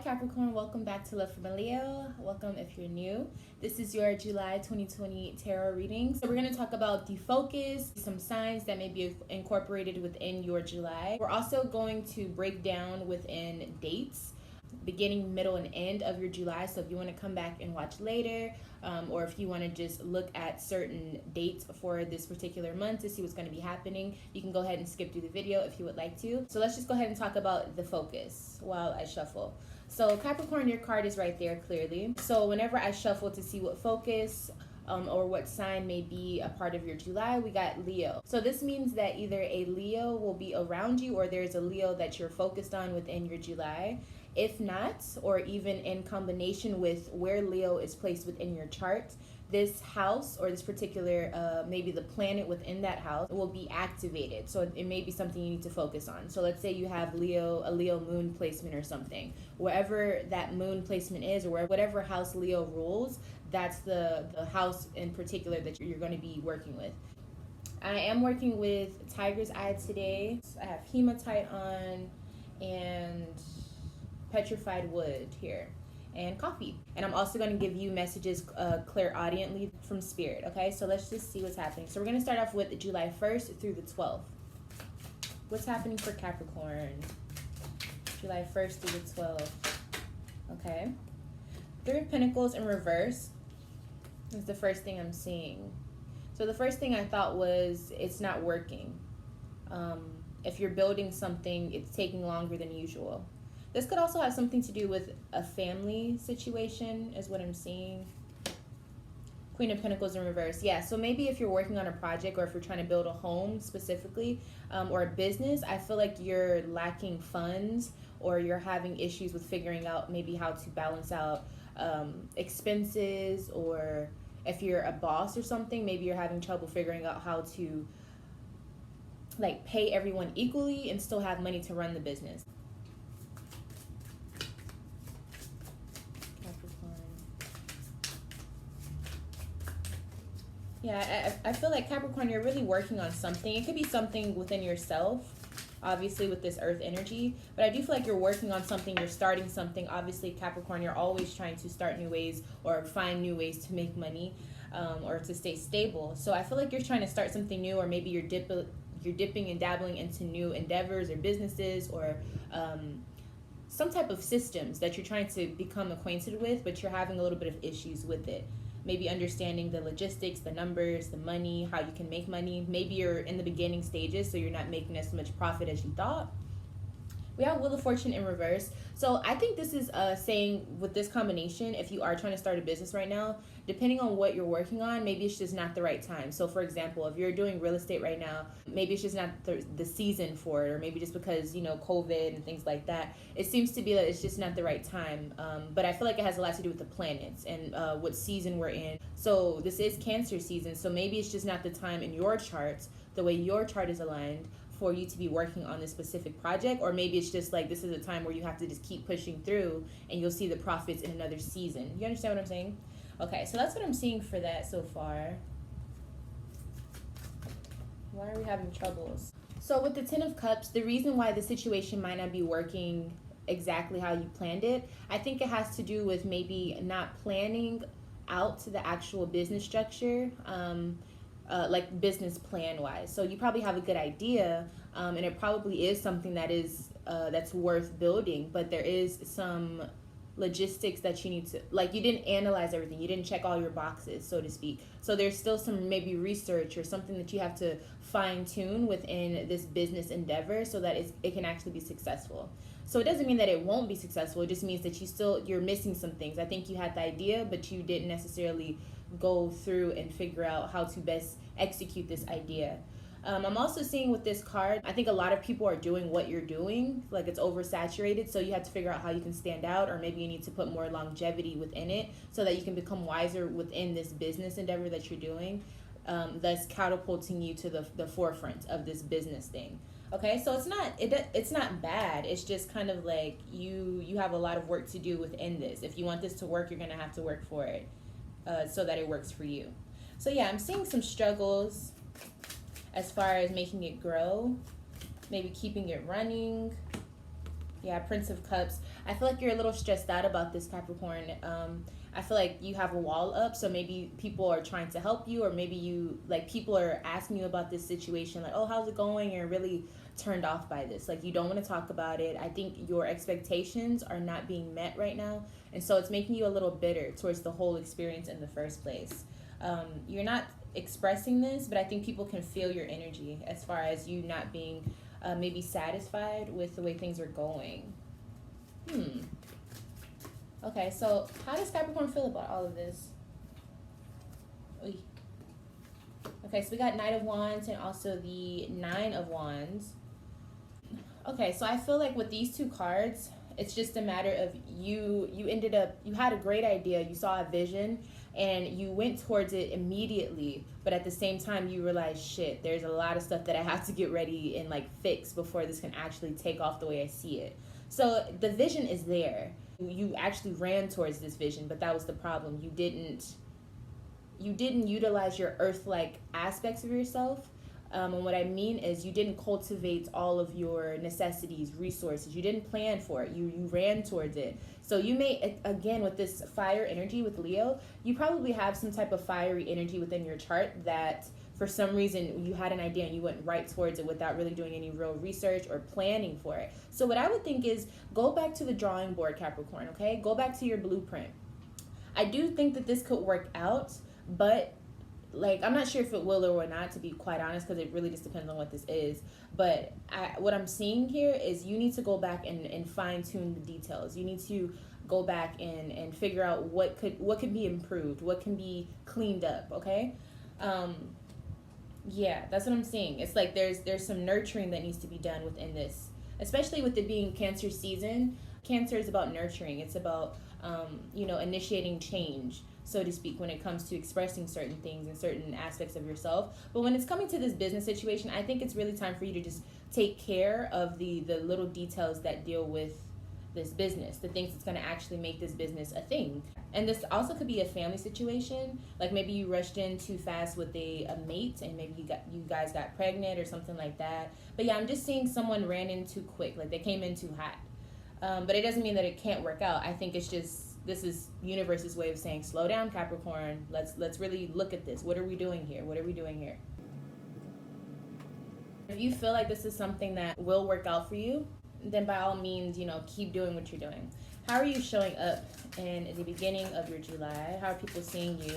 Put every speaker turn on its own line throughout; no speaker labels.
Capricorn, welcome back to lovefromaleo. Welcome if you're new. This is your July 2020 tarot reading. So we're going to talk about the focus, some signs that may be incorporated within your July. We're also going to break down within dates, beginning, middle, and end of your July. So if you want to come back and watch later, or if you want to just look at certain dates for this particular month to see what's going to be happening, you can go ahead and skip through the video if you would like to. So let's just go ahead and talk about the focus while I shuffle. So Capricorn, your card is right there clearly. So whenever I shuffle to see what focus or what sign may be a part of your July, we got Leo. So this means that either a Leo will be around you or there's a Leo that you're focused on within your July. If not, or even in combination with where Leo is placed within your chart, this house or this particular, maybe the planet within that house will be activated. So it may be something you need to focus on. So let's say you have a Leo moon placement or something. Wherever that moon placement is, or whatever house Leo rules, that's the house in particular that you're going to be working with. I am working with Tiger's Eye today. I have hematite on and petrified wood here and coffee, and I'm also going to give you messages clairaudiently from spirit. Okay, so let's just see what's happening. So we're going to start off with July 1st through the 12th. What's happening for Capricorn July 1st through the 12th? Okay, Three of Pentacles in reverse is the first thing I'm seeing. So the first thing I thought was it's not working. If you're building something, it's taking longer than usual. This could also have something to do with a family situation, is what I'm seeing. Queen of Pentacles in reverse. Yeah, so maybe if you're working on a project or if you're trying to build a home specifically, or a business, I feel like you're lacking funds or you're having issues with figuring out maybe how to balance out expenses, or if you're a boss or something, maybe you're having trouble figuring out how to like pay everyone equally and still have money to run the business. Yeah, I feel like Capricorn, you're really working on something. It could be something within yourself, obviously with this earth energy, but I do feel like you're working on something, you're starting something. Obviously, Capricorn, you're always trying to start new ways or find new ways to make money or to stay stable. So I feel like you're trying to start something new, or maybe you're dipping and dabbling into new endeavors or businesses, or some type of systems that you're trying to become acquainted with, but you're having a little bit of issues with it. Maybe understanding the logistics, the numbers, the money, how you can make money. Maybe you're in the beginning stages, so you're not making as much profit as you thought. We have Wheel of Fortune in reverse. So I think this is saying with this combination, if you are trying to start a business right now, depending on what you're working on, maybe it's just not the right time. So for example, if you're doing real estate right now, maybe it's just not the season for it, or maybe just because, you know, COVID and things like that, it seems to be that it's just not the right time. But I feel like it has a lot to do with the planets and what season we're in. So this is Cancer season, so maybe it's just not the time in your charts, the way your chart is aligned, for you to be working on this specific project. Or maybe it's just like this is a time where you have to just keep pushing through and you'll see the profits in another season. You understand what I'm saying? Okay, so that's what I'm seeing for that so far. Why are we having troubles? So with the Ten of Cups, the reason why the situation might not be working exactly how you planned it, I think it has to do with maybe not planning out to the actual business structure, like business plan wise. So you probably have a good idea, and it probably is something that is that's worth building, but there is some logistics that you need to, like, you didn't analyze everything, you didn't check all your boxes, so to speak. So there's still some maybe research or something that you have to fine tune within this business endeavor so that it can actually be successful. So it doesn't mean that it won't be successful, it just means that you're missing some things. I think you had the idea, but you didn't necessarily go through and figure out how to best execute this idea. I'm also seeing with this card, I think a lot of people are doing what you're doing, like it's oversaturated, so you have to figure out how you can stand out, or maybe you need to put more longevity within it so that you can become wiser within this business endeavor that you're doing, thus catapulting you to the forefront of this business thing. Okay, so it's not bad. It's just kind of like you have a lot of work to do within this. If you want this to work, you're gonna have to work for it so that it works for you. So yeah, I'm seeing some struggles as far as making it grow, maybe keeping it running. Yeah, Prince of Cups. I feel like you're a little stressed out about this, Capricorn. I feel like you have a wall up, so maybe people are trying to help you, or maybe you, like, people are asking you about this situation, like, oh, how's it going? You're really turned off by this. Like, you don't want to talk about it. I think your expectations are not being met right now, and so it's making you a little bitter towards the whole experience in the first place. You're not expressing this, but I think people can feel your energy as far as you not being maybe satisfied with the way things are going. Okay, so how does Capricorn feel about all of this? Oy. Okay, so we got Knight of Wands and also the Nine of Wands. Okay, so I feel like with these two cards, it's just a matter of you had a great idea, you saw a vision, and you went towards it immediately, but at the same time you realize, shit, there's a lot of stuff that I have to get ready and like fix before this can actually take off the way I see it. So the vision is there. You actually ran towards this vision, but that was the problem. You didn't utilize your earth-like aspects of yourself. And what I mean is you didn't cultivate all of your necessities, resources. You didn't plan for it. You ran towards it. So you may, again, with this fire energy with Leo, you probably have some type of fiery energy within your chart that for some reason you had an idea and you went right towards it without really doing any real research or planning for it. So what I would think is go back to the drawing board, Capricorn, okay? Go back to your blueprint. I do think that this could work out, but like, I'm not sure if it will or will not, to be quite honest, because it really just depends on what this is. But what I'm seeing here is you need to go back and fine-tune the details. You need to go back and figure out what could be improved, what can be cleaned up, okay? Yeah, that's what I'm seeing. It's like there's some nurturing that needs to be done within this, especially with it being Cancer season. Cancer is about nurturing. It's about initiating change, so to speak, when it comes to expressing certain things and certain aspects of yourself. But when it's coming to this business situation, I think it's really time for you to just take care of the little details that deal with this business, the things that's going to actually make this business a thing. And this also could be a family situation, like maybe you rushed in too fast with a mate, and maybe you guys got pregnant or something like that. But yeah, I'm just seeing someone ran in too quick, like they came in too hot. But it doesn't mean that it can't work out. I think it's just, this is universe's way of saying, slow down, Capricorn. Let's really look at this. What are we doing here? What are we doing here? If you feel like this is something that will work out for you, then by all means, keep doing what you're doing. How are you showing up in the beginning of your July? How are people seeing you?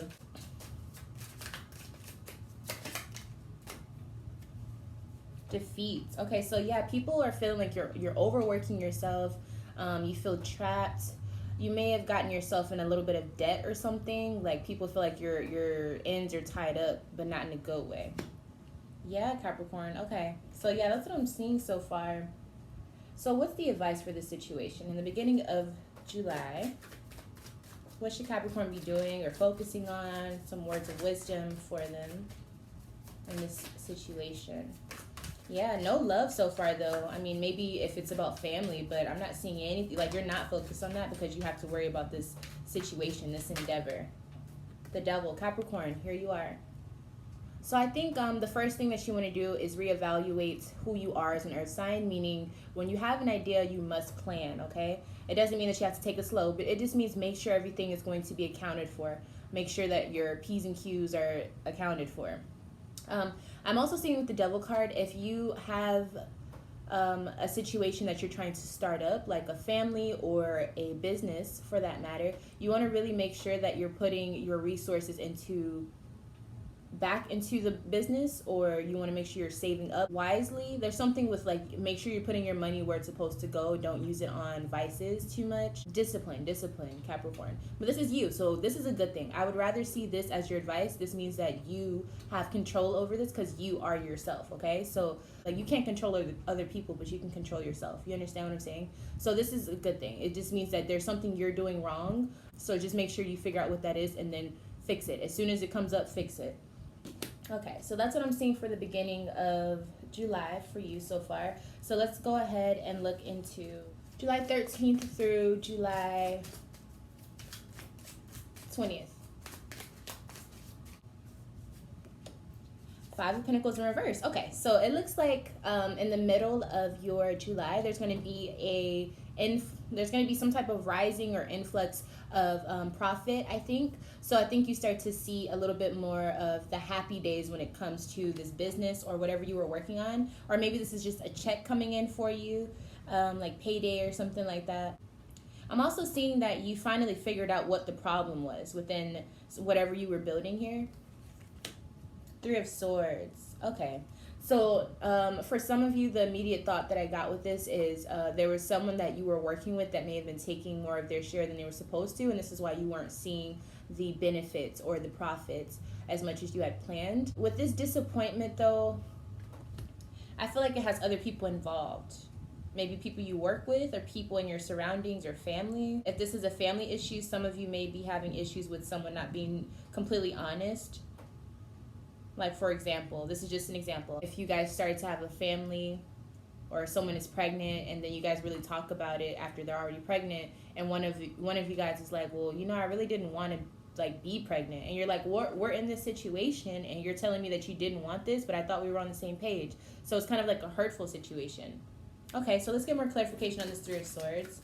Defeat. Okay, so yeah, people are feeling like you're overworking yourself. You feel trapped. You may have gotten yourself in a little bit of debt or something. Like, people feel like your ends are tied up, but not in a good way. Yeah, Capricorn. Okay, so yeah, that's what I'm seeing so far. So what's the advice for this situation? In the beginning of July, what should Capricorn be doing or focusing on? Some words of wisdom for them in this situation. Yeah, no love so far, though. I mean, maybe if it's about family, but I'm not seeing anything. Like, you're not focused on that because you have to worry about this situation, this endeavor. The Devil. Capricorn, here you are. So I think the first thing that you want to do is reevaluate who you are as an earth sign, meaning when you have an idea, you must plan, okay? It doesn't mean that you have to take it slow, but it just means make sure everything is going to be accounted for. Make sure that your P's and Q's are accounted for. I'm also seeing with the Devil card, if you have a situation that you're trying to start up, like a family or a business for that matter, you want to really make sure that you're putting your resources back into the business, or you want to make sure you're saving up wisely. There's something with, like, make sure you're putting your money where it's supposed to go. Don't use it on vices too much. Discipline, Capricorn. But this is you, so this is a good thing. I would rather see this as your advice. This means that you have control over this because you are yourself, okay? So, like, you can't control other people, but you can control yourself. You understand what I'm saying? So this is a good thing. It just means that there's something you're doing wrong. So just make sure you figure out what that is and then fix it. As soon as it comes up, fix it. Okay, so that's what I'm seeing for the beginning of July for you so far. So let's go ahead and look into July 13th through July 20th. Five of Pentacles in reverse. Okay, so it looks like in the middle of your July, there's going to be there's going to be some type of rising or influx of profit, I think. So I think you start to see a little bit more of the happy days when it comes to this business or whatever you were working on. Or maybe this is just a check coming in for you, like payday or something like that. I'm also seeing that you finally figured out what the problem was within whatever you were building here. Three of Swords. Okay. So for some of you, the immediate thought that I got with this is there was someone that you were working with that may have been taking more of their share than they were supposed to, and this is why you weren't seeing the benefits or the profits as much as you had planned. With this disappointment, though, I feel like it has other people involved. Maybe people you work with or people in your surroundings or family. If this is a family issue, some of you may be having issues with someone not being completely honest. Like, for example, this is just an example. If you guys started to have a family or someone is pregnant and then you guys really talk about it after they're already pregnant, and one of you guys is like, well, you know, I really didn't want to like be pregnant, and you're like, we're in this situation and you're telling me that you didn't want this, but I thought we were on the same page. So it's kind of like a hurtful situation. Okay, so let's get more clarification on this Three of Swords.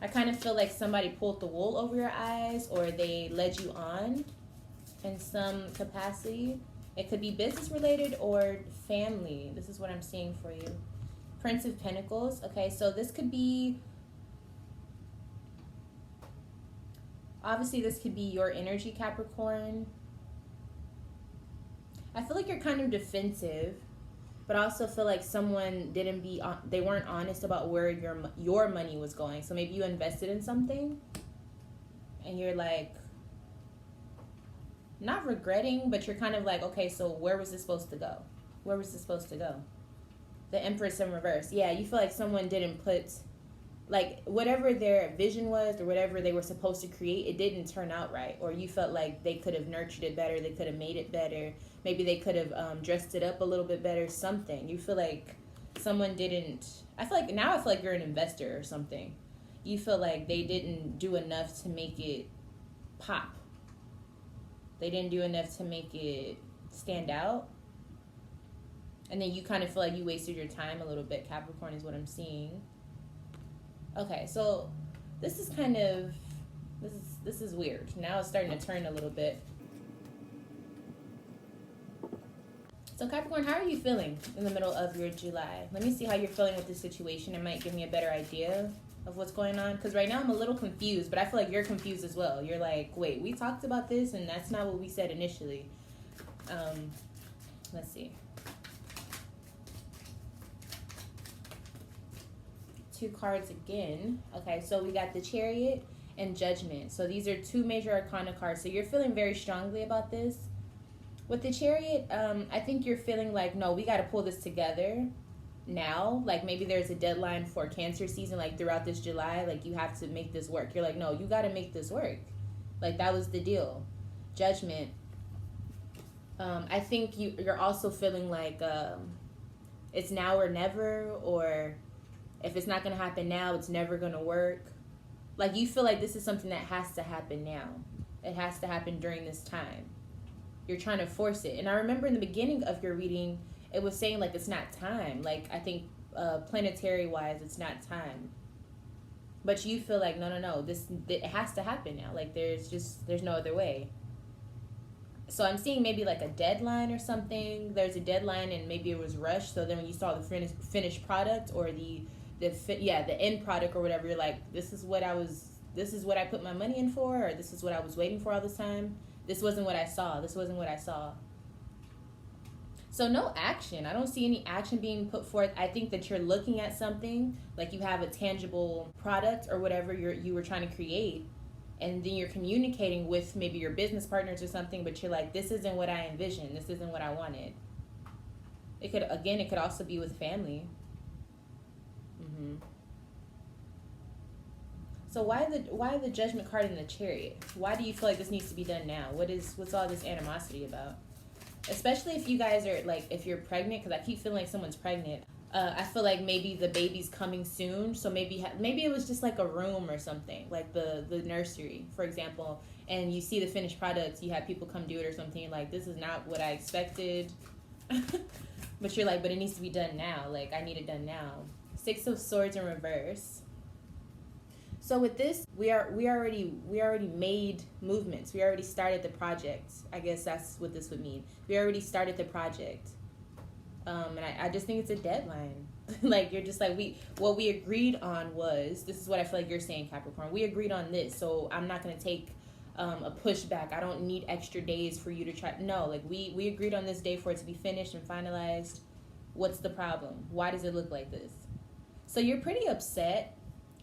I kind of feel like somebody pulled the wool over your eyes, or they led you on in some capacity. It could be business related or family. This is what I'm seeing for you. Prince of Pentacles. Okay, so this could be, obviously this could be your energy, Capricorn. I feel like you're kind of defensive, but I also feel like someone they weren't honest about where your money was going. So maybe you invested in something and you're like, not regretting, but you're kind of like, okay, so where was this supposed to go? Where was this supposed to go? The Empress in reverse. Yeah, you feel like someone didn't put, like, whatever their vision was or whatever they were supposed to create, it didn't turn out right. Or you felt like they could have nurtured it better, they could have made it better. Maybe they could have dressed it up a little bit better, something. You feel like someone didn't, I feel like you're an investor or something. You feel like they didn't do enough to make it pop. They didn't do enough to make it stand out. And then you kind of feel like you wasted your time a little bit, Capricorn, is what I'm seeing. Okay, so this is kind of, this is weird. Now it's starting to turn a little bit. So Capricorn, how are you feeling in the middle of your July? Let me see how you're feeling with this situation. It might give me a better idea of what's going on, because right now I'm a little confused, but I feel like you're confused as well. You're like, wait, we talked about this and that's not what we said initially. Let's see. Two cards again. Okay, so we got the Chariot and Judgment. So these are two major arcana cards. So you're feeling very strongly about this. With the Chariot, I think you're feeling like, no, we got to pull this together now. Like maybe there's a deadline for Cancer season, like throughout this July, like you have to make this work. You're like, no, you got to make this work. Like that was the deal. Judgment. I think you're also feeling like it's now or never, or if it's not going to happen now, it's never going to work. Like you feel like this is something that has to happen now. It has to happen during this time. You're trying to force it. And I remember in the beginning of your reading, it was saying like it's not time. Like I think planetary wise, it's not time. But you feel like no, it has to happen now. Like there's no other way. So I'm seeing maybe like a deadline or something. There's a deadline and maybe it was rushed. So then when you saw the finished product or the end product or whatever, you're like, this is what I put my money in for, or this is what I was waiting for all this time. This wasn't what I saw. This wasn't what I saw. So no action. I don't see any action being put forth. I think that you're looking at something, like you have a tangible product or whatever you were trying to create, and then you're communicating with maybe your business partners or something, but you're like, this isn't what I envisioned. This isn't what I wanted. It could also be with family. So why the Judgment card in the Chariot? Why do you feel like this needs to be done now? What's all this animosity about? Especially if you guys are like, if you're pregnant, because I keep feeling like someone's pregnant. I feel like maybe the baby's coming soon, so maybe it was just like a room or something, like the nursery, for example, and you see the finished products, you have people come do it or something, like, this is not what I expected. But you're like, but it needs to be done now, like, I need it done now. Six of Swords in reverse. So with this, we already made movements. We already started the project. I guess that's what this would mean. We already started the project. And I just think it's a deadline. Like, you're just like, what we agreed on was, this is what I feel like you're saying, Capricorn. We agreed on this, so I'm not going to take a pushback. I don't need extra days for you to try. No, like, we agreed on this day for it to be finished and finalized. What's the problem? Why does it look like this? So you're pretty upset,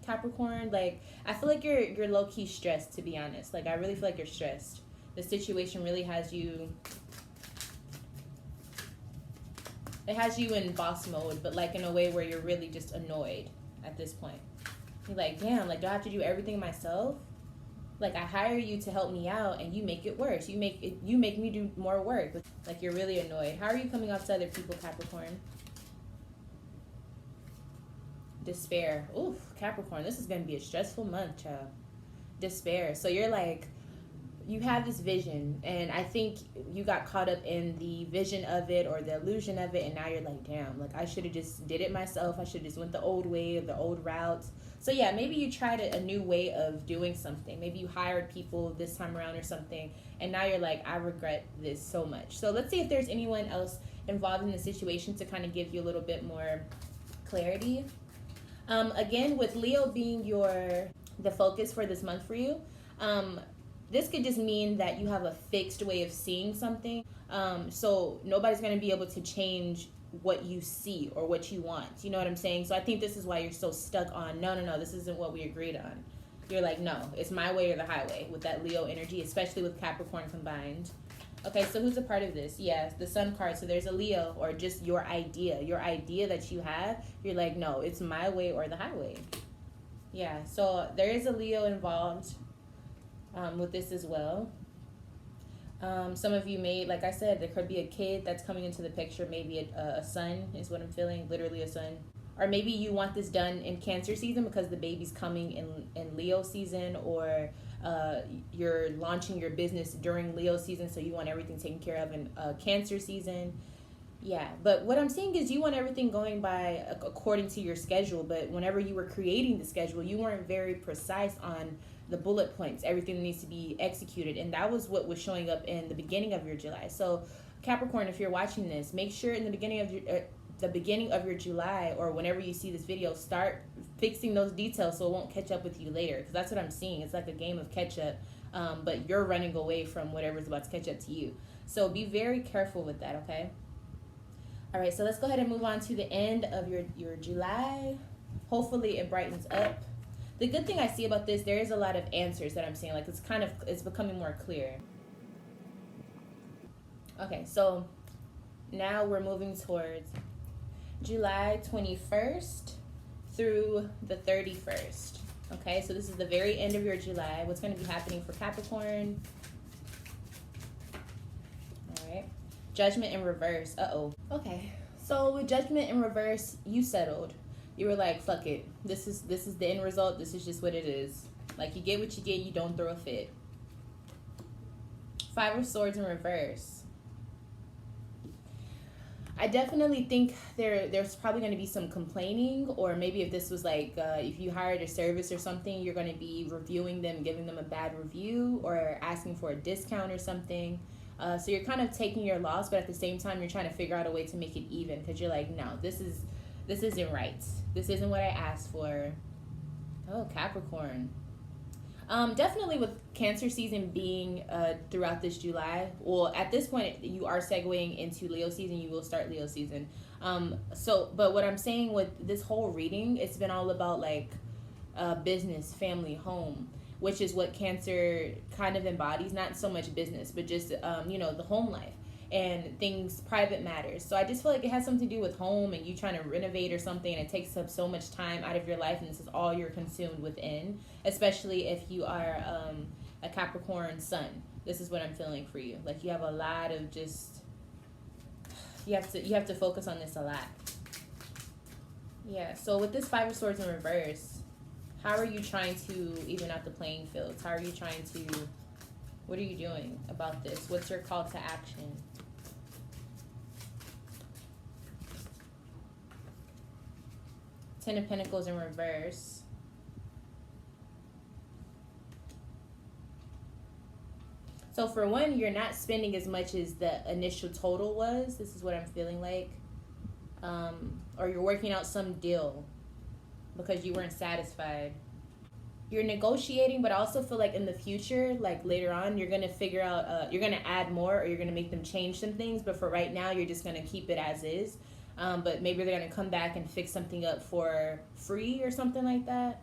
Capricorn. Like, I feel like you're low-key stressed, to be honest. Like, I really feel like you're stressed. The situation really has you... It has you in boss mode, but like in a way where you're really just annoyed at this point. You're like, damn, like, do I have to do everything myself? Like, I hire you to help me out and you make it worse. You make me do more work. Like, you're really annoyed. How are you coming off to other people, Capricorn? Despair. Oof, Capricorn, this is going to be a stressful month, child. Despair. So you're like, you have this vision, and I think you got caught up in the vision of it or the illusion of it, and now you're like, damn, like, I should have just did it myself. I should have just went the old way or the old route. So yeah, maybe you tried a new way of doing something. Maybe you hired people this time around or something, and now you're like, I regret this so much. So let's see if there's anyone else involved in the situation to kind of give you a little bit more clarity. Again, with Leo being the focus for this month for you, this could just mean that you have a fixed way of seeing something. So nobody's going to be able to change what you see or what you want. You know what I'm saying? So I think this is why you're so stuck on, no, this isn't what we agreed on. You're like, no, it's my way or the highway with that Leo energy, especially with Capricorn combined. Okay, so who's a part of this? Yes, the Sun card. So there's a Leo, or just your idea that you have. You're like, no, it's my way or the highway. Yeah, so there is a Leo involved with this as well. Some of you may, like I said, there could be a kid that's coming into the picture. Maybe a son is what I'm feeling, literally a son. Or maybe you want this done in Cancer season because the baby's coming in Leo season, or you're launching your business during Leo season, so you want everything taken care of in Cancer season. Yeah, but what I'm saying is you want everything going by according to your schedule, but whenever you were creating the schedule, you weren't very precise on the bullet points, everything that needs to be executed, and that was what was showing up in the beginning of your July. So Capricorn, if you're watching this, make sure in the beginning of your July, or whenever you see this video, start fixing those details so it won't catch up with you later, because that's what I'm seeing. It's like a game of catch up, but you're running away from whatever's about to catch up to you. So be very careful with that, okay? All right, so let's go ahead and move on to the end of your July. Hopefully it brightens up. The good thing I see about this, there is a lot of answers that I'm seeing. Like, it's becoming more clear. Okay, so now we're moving towards July 21st through the 31st. Okay, so this is the very end of your July. What's going to be happening for Capricorn? All right. Judgment in reverse. Uh-oh. Okay, so with Judgment in reverse, you settled. You were like, fuck it. This is the end result. This is just what it is. Like, you get what you get. You don't throw a fit. Five of Swords in reverse. I definitely think there's probably going to be some complaining, or maybe if this was like, if you hired a service or something, you're going to be reviewing them, giving them a bad review, or asking for a discount or something. So you're kind of taking your loss, but at the same time, you're trying to figure out a way to make it even, because you're like, no, this isn't right. This isn't what I asked for. Oh, Capricorn. Definitely with Cancer season being throughout this July. Well, at this point, you are segueing into Leo season. You will start Leo season. But what I'm saying with this whole reading, it's been all about like business, family, home, which is what Cancer kind of embodies. Not so much business, but just, the home life and things, private matters. So I just feel like it has something to do with home and you trying to renovate or something, and it takes up so much time out of your life, and this is all you're consumed within, especially if you are a Capricorn sun. This is what I'm feeling for you. Like, you have a lot of just, you have to focus on this a lot. Yeah, so with this Five of Swords in reverse, how are you trying to even out the playing fields? How are you trying to, what are you doing about this? What's your call to action? Ten of Pentacles in reverse. So for one, you're not spending as much as the initial total was. This is what I'm feeling like. Or you're working out some deal because you weren't satisfied. You're negotiating, but I also feel like in the future, like later on, you're going to figure out, you're going to add more or you're going to make them change some things. But for right now, you're just going to keep it as is. But maybe they're going to come back and fix something up for free or something like that.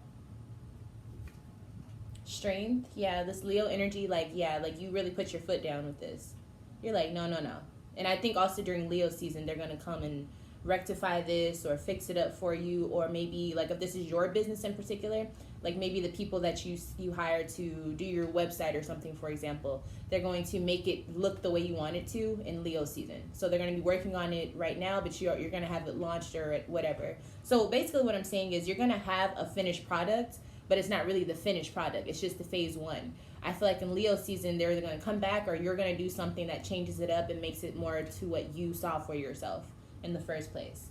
Strength. Yeah, this Leo energy, like, yeah, like you really put your foot down with this. You're like, no, no, no. And I think also during Leo season, they're going to come and rectify this or fix it up for you. Or maybe, like, if this is your business in particular, like maybe the people that you hire to do your website or something, for example, they're going to make it look the way you want it to in Leo season. So they're going to be working on it right now, but you're going to have it launched or whatever. So basically what I'm saying is you're going to have a finished product, but it's not really the finished product. It's just the phase one. I feel like in Leo season, they're either going to come back or you're going to do something that changes it up and makes it more to what you saw for yourself in the first place.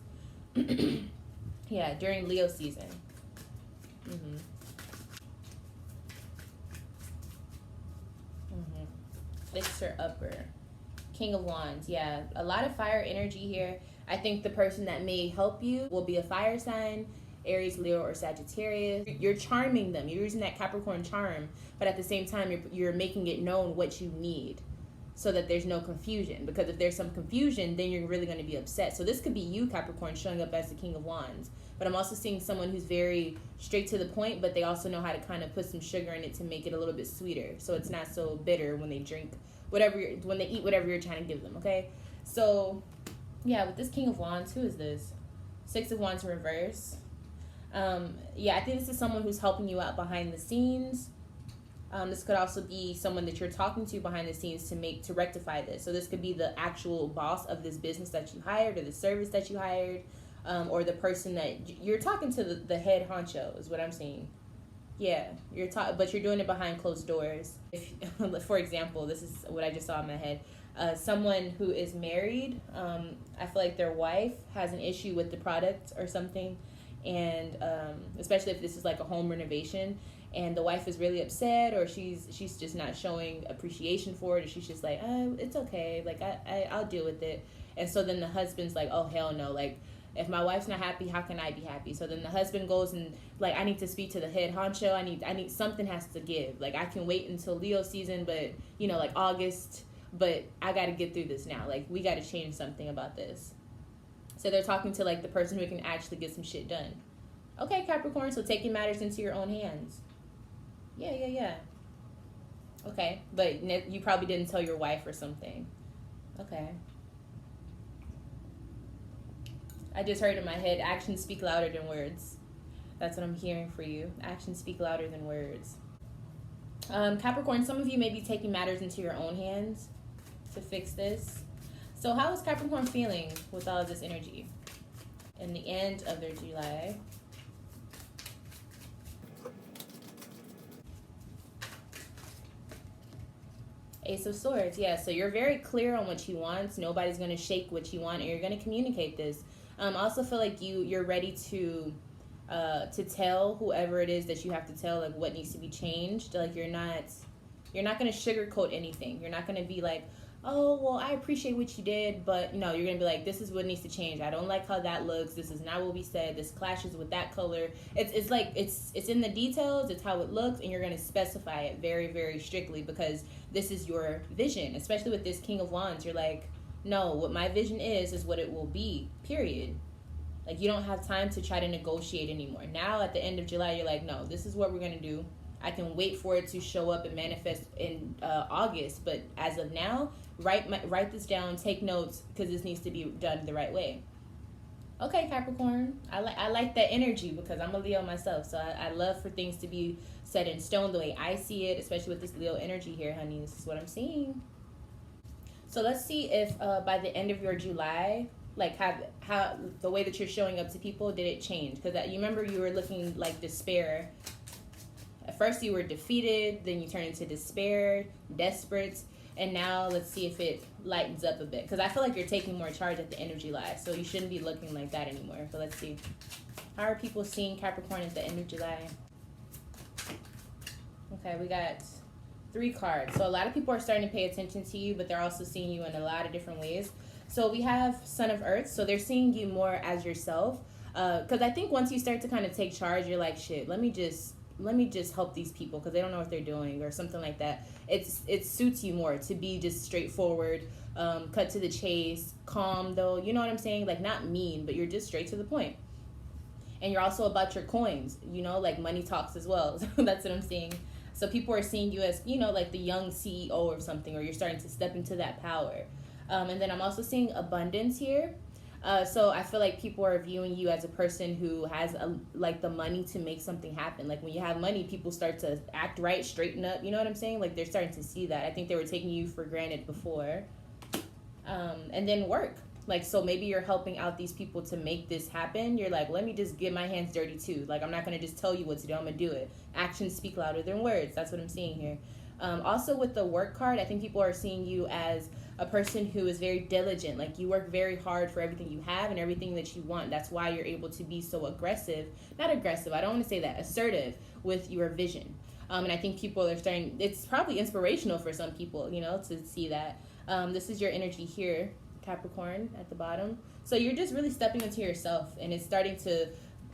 Yeah, during Leo season. Fixer upper. King of Wands. Yeah, a lot of fire energy here. I think the person that may help you will be a fire sign, Aries, Leo, or Sagittarius. You're charming them. You're using that Capricorn charm, but at the same time, you're making it known what you need so that there's no confusion. Because if there's some confusion, then you're really going to be upset. So this could be you, Capricorn, showing up as the King of Wands. But I'm also seeing someone who's very straight to the point, but they also know how to kind of put some sugar in it to make it a little bit sweeter. So it's not so bitter when they drink whatever, when they eat whatever you're trying to give them, okay? So, yeah, with this King of Wands, who is this? Six of Wands in reverse. Yeah, I think this is someone who's helping you out behind the scenes. This could also be someone that you're talking to behind the scenes to rectify this. So this could be the actual boss of this business that you hired or the service that you hired, or the person that you're talking to, the head honcho is what I'm seeing. Yeah, but you're doing it behind closed doors. If, for example, this is what I just saw in my head. Someone who is married, I feel like their wife has an issue with the product or something, and especially if this is like a home renovation, and the wife is really upset, or she's just not showing appreciation for it, or she's just like, it's okay, like I'll deal with it. And so then the husband's like, oh hell no, like if my wife's not happy, how can I be happy? So then the husband goes and like, I need to speak to the head honcho. I need something has to give. Like I can wait until Leo season, but you know, like August, but I got to get through this now. Like we got to change something about this. So they're talking to like the person who can actually get some shit done. Okay, Capricorn, so taking matters into your own hands. Yeah. Okay, but you probably didn't tell your wife or something. Okay. I just heard in my head, actions speak louder than words. That's what I'm hearing for you. Actions speak louder than words. Capricorn, some of you may be taking matters into your own hands to fix this. So how is Capricorn feeling with all of this energy in the end of their July? Ace of Swords. Yeah, so you're very clear on what you want. Nobody's going to shake what you want, and you're going to communicate this. I also feel like you're ready to tell whoever it is that you have to tell, like, what needs to be changed. Like, you're not going to sugarcoat anything. You're not going to be like, oh, well, I appreciate what you did, but, you know, you're going to be like, this is what needs to change. I don't like how that looks. This is not what we said. This clashes with that color. It's like, it's in the details. It's how it looks, and you're going to specify it very, very strictly because this is your vision, especially with this King of Wands. You're like, no, what my vision is what it will be, period. Like, you don't have time to try to negotiate anymore. Now, at the end of July, you're like, no, this is what we're going to do. I can wait for it to show up and manifest in August, but as of now, write this down, take notes, because this needs to be done the right way. Okay, Capricorn, I like that energy because I'm a Leo myself, so I love for things to be set in stone the way I see it, especially with this Leo energy here, honey. This is what I'm seeing. So let's see if by the end of your July, Like, how the way that you're showing up to people, did it change? Because you remember you were looking like despair. At first you were defeated, then you turned into despair, desperate, and now let's see if it lightens up a bit. Because I feel like you're taking more charge at the end of July, so you shouldn't be looking like that anymore. But let's see. How are people seeing Capricorn at the end of July? Okay, we got 3 cards. So a lot of people are starting to pay attention to you, but they're also seeing you in a lot of different ways. So we have Son of Earth, so they're seeing you more as yourself. Because I think once you start to kind of take charge, you're like, shit, let me just help these people because they don't know what they're doing or something like that. It suits you more to be just straightforward, cut to the chase, calm though, you know what I'm saying? Like, not mean, but you're just straight to the point. And you're also about your coins, you know, like money talks as well. So that's what I'm seeing. So people are seeing you as, you know, like the young CEO or something, or you're starting to step into that power. And then I'm also seeing abundance here. So I feel like people are viewing you as a person who has like the money to make something happen. Like when you have money, people start to act right, straighten up. You know what I'm saying? Like they're starting to see that. I think they were taking you for granted before. And then work. Like, so maybe you're helping out these people to make this happen. You're like, let me just get my hands dirty too. Like, I'm not going to just tell you what to do. I'm going to do it. Actions speak louder than words. That's what I'm seeing here. Also with the work card, I think people are seeing you as a person who is very diligent. Like you work very hard for everything you have and everything that you want. That's why you're able to be so aggressive. Not aggressive, I don't want to say that. Assertive with your vision. And I think people are starting, it's probably inspirational for some people, you know, to see that. This is your energy here, Capricorn, at the bottom. So you're just really stepping into yourself and it's starting to,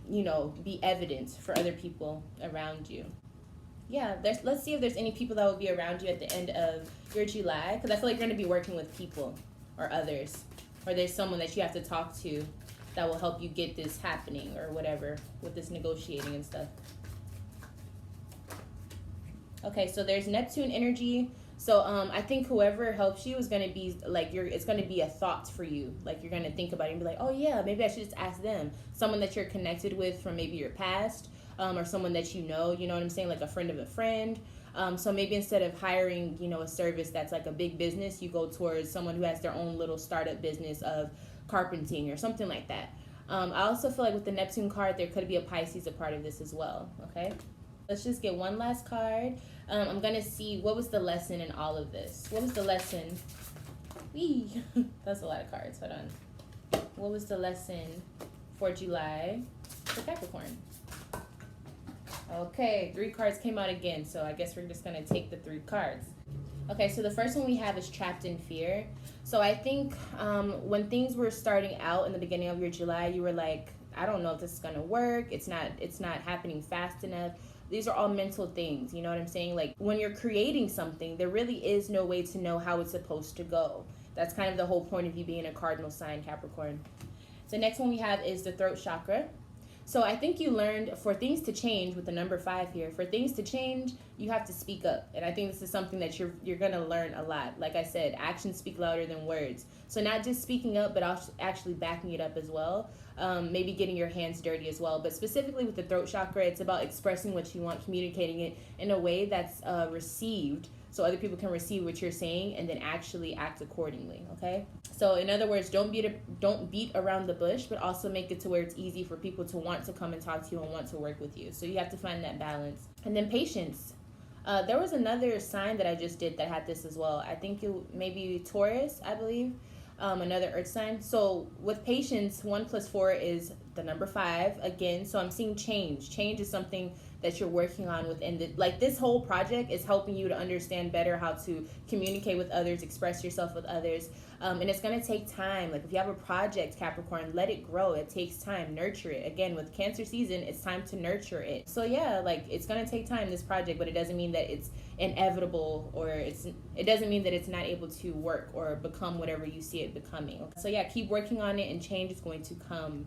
you know, be evident for other people around you. Yeah, let's see if there's any people that will be around you at the end of your July, because I feel like you're going to be working with people or others, or there's someone that you have to talk to that will help you get this happening or whatever with this negotiating and stuff. Okay, so there's Neptune energy. So I think whoever helps you is going to be like it's going to be a thought for you. Like you're going to think about it and be like, oh yeah, maybe I should just ask them. Someone that you're connected with from maybe your past, or someone that you know what I'm saying, like a friend of a friend. So maybe instead of hiring, you know, a service that's like a big business, you go towards someone who has their own little startup business of carpenting or something like that. I also feel like with the Neptune card, there could be a Pisces a part of this as well. Okay, let's just get one last card. I'm going to see what was the lesson in all of this. What was the lesson? Whee! That's a lot of cards. Hold on. What was the lesson for July for Capricorn? Okay, 3 cards came out again, so I guess we're just going to take the 3 cards. Okay, so the first one we have is trapped in fear. So I think when things were starting out in the beginning of your July, you were like, I don't know if this is going to work. It's not happening fast enough. These are all mental things, you know what I'm saying? Like when you're creating something, there really is no way to know how it's supposed to go. That's kind of the whole point of you being a cardinal sign, Capricorn. The next one we have is the throat chakra. So I think you learned for things to change with the number 5 here. For things to change, you have to speak up. And I think this is something that you're going to learn a lot. Like I said, actions speak louder than words. So not just speaking up, but actually backing it up as well. Maybe getting your hands dirty as well. But specifically with the throat chakra, it's about expressing what you want, communicating it in a way that's received, so other people can receive what you're saying and then actually act accordingly, okay? So in other words, don't beat around the bush, but also make it to where it's easy for people to want to come and talk to you and want to work with you. So you have to find that balance. And then patience. There was another sign that I just did that had this as well. I think maybe Taurus, I believe. Another earth sign. So with patience, 1 + 4 is the number 5 again. So I'm seeing change. Change is something that you're working on within this whole project is helping you to understand better how to communicate with others, express yourself with others. And it's going to take time. Like if you have a project, Capricorn, let it grow. It takes time. Nurture it. Again, with Cancer season, it's time to nurture it. So yeah, like it's going to take time, this project, but it doesn't mean that it's inevitable, or it doesn't mean that it's not able to work or become whatever you see it becoming. So yeah, keep working on it and change is going to come.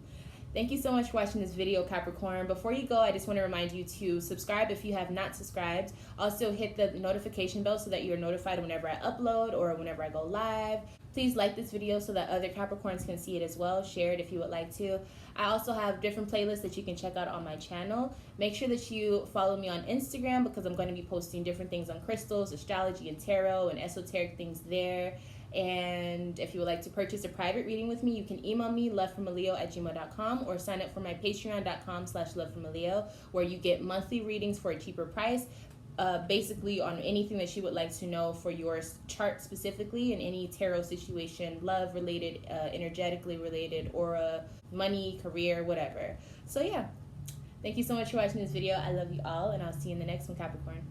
Thank you so much for watching this video, Capricorn. Before you go, I just want to remind you to subscribe if you have not subscribed. Also hit the notification bell so that you're notified whenever I upload or whenever I go live. Please like this video so that other Capricorns can see it as well. Share it if you would like to. I also have different playlists that you can check out on my channel. Make sure that you follow me on Instagram because I'm going to be posting different things on crystals, astrology, and tarot, and esoteric things there. And if you would like to purchase a private reading with me, you can email me lovefromaleo@gmail.com or sign up for my patreon.com/lovefromaleo, where you get monthly readings for a cheaper price, basically on anything that you would like to know for your chart specifically, in any tarot situation, love related, energetically related, aura, money, career, whatever. So yeah, thank you so much for watching this video. I love you all, and I'll see you in the next one, Capricorn.